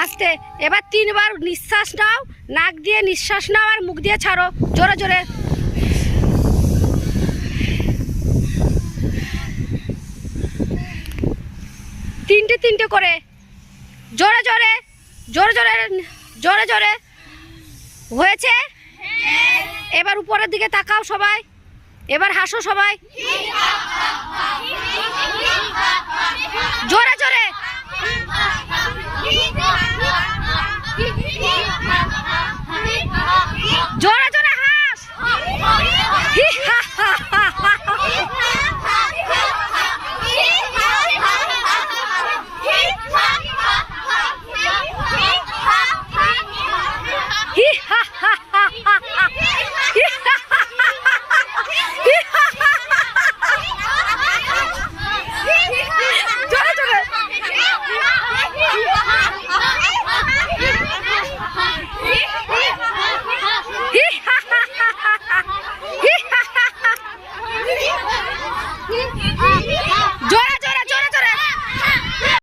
আস্তে। এবার 3 বার নিঃশ্বাস নাও, নাক দিয়ে নিঃশ্বাস নাও আর মুখ দিয়ে ছাড়ো জোরে জোরে। তিনটে করে জোরে জোরে জোরে জোরে জোরে জোরে। হয়েছে? এবার উপরের দিকে তাকাও সবাই, এবার হাসো সবাই জোরে জোরে। জোরে জোরে হাস। Ha ha ha!